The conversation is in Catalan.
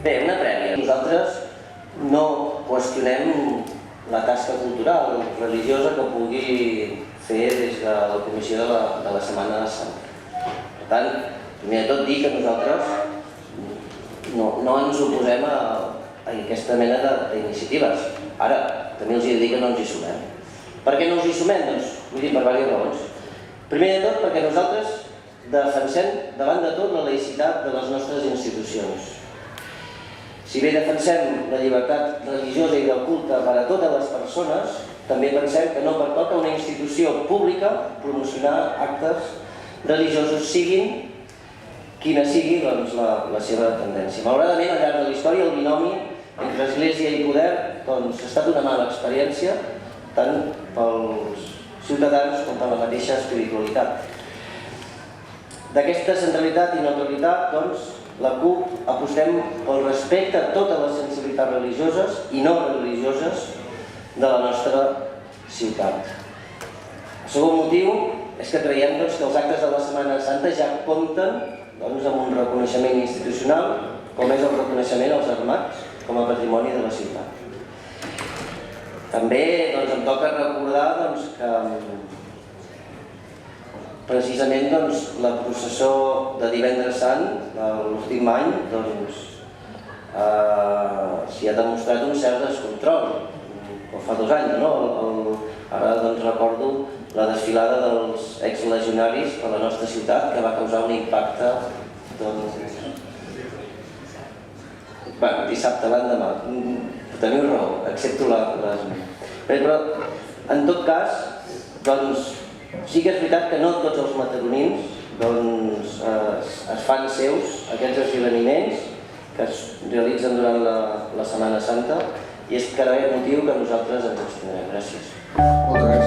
Bé, una prèvia. Nosaltres no qüestionem la tasca cultural o religiosa que pugui fer des de la Comissió de la Setmana Santa. Per tant, primer de tot dir que nosaltres no ens oposem a aquesta mena d'iniciatives. Ara, també els he de dir que no ens hi sumem. Per què no ens hi sumem? Doncs, vull dir, per diverses raons. Primer de tot, perquè nosaltres defensem davant de tot la laïcitat de les nostres institucions. Si bé defensem la llibertat religiosa i del culte per a totes les persones, també pensem que no pertoca a una institució pública promocionar actes religiosos, siguin quina sigui la seva tendència. Malauradament, al llarg de la història, el binomi entre església i poder ha estat una mala experiència, tant pels ciutadans com per la mateixa espiritualitat. D'aquesta centralitat i neutralitat, doncs, la CUP apostem pel respecte a totes les sensibilitats religioses i no religioses de la nostra ciutat. El segon motiu és que creiem que els actes de la Setmana Santa ja compten amb un reconeixement institucional, com és el reconeixement als armats com a patrimoni de la ciutat. També em toca recordar que precisament la processó de Divendres Sant, l'últim any, s'hi ha demostrat un cert descontrol, com fa 2 anys, no? Ara recordo la desfilada dels exlegionaris per la nostra ciutat, que va causar un impacte dissabte, l'endemà. Teniu raó, accepto l'esmena. Però, en tot cas, sí que és veritat que no tots els mataronins es fan seus aquests esdeveniments que es realitzen durant la Setmana Santa i és cada motiu que nosaltres ens abstindrem. Gràcies. Moltes gràcies.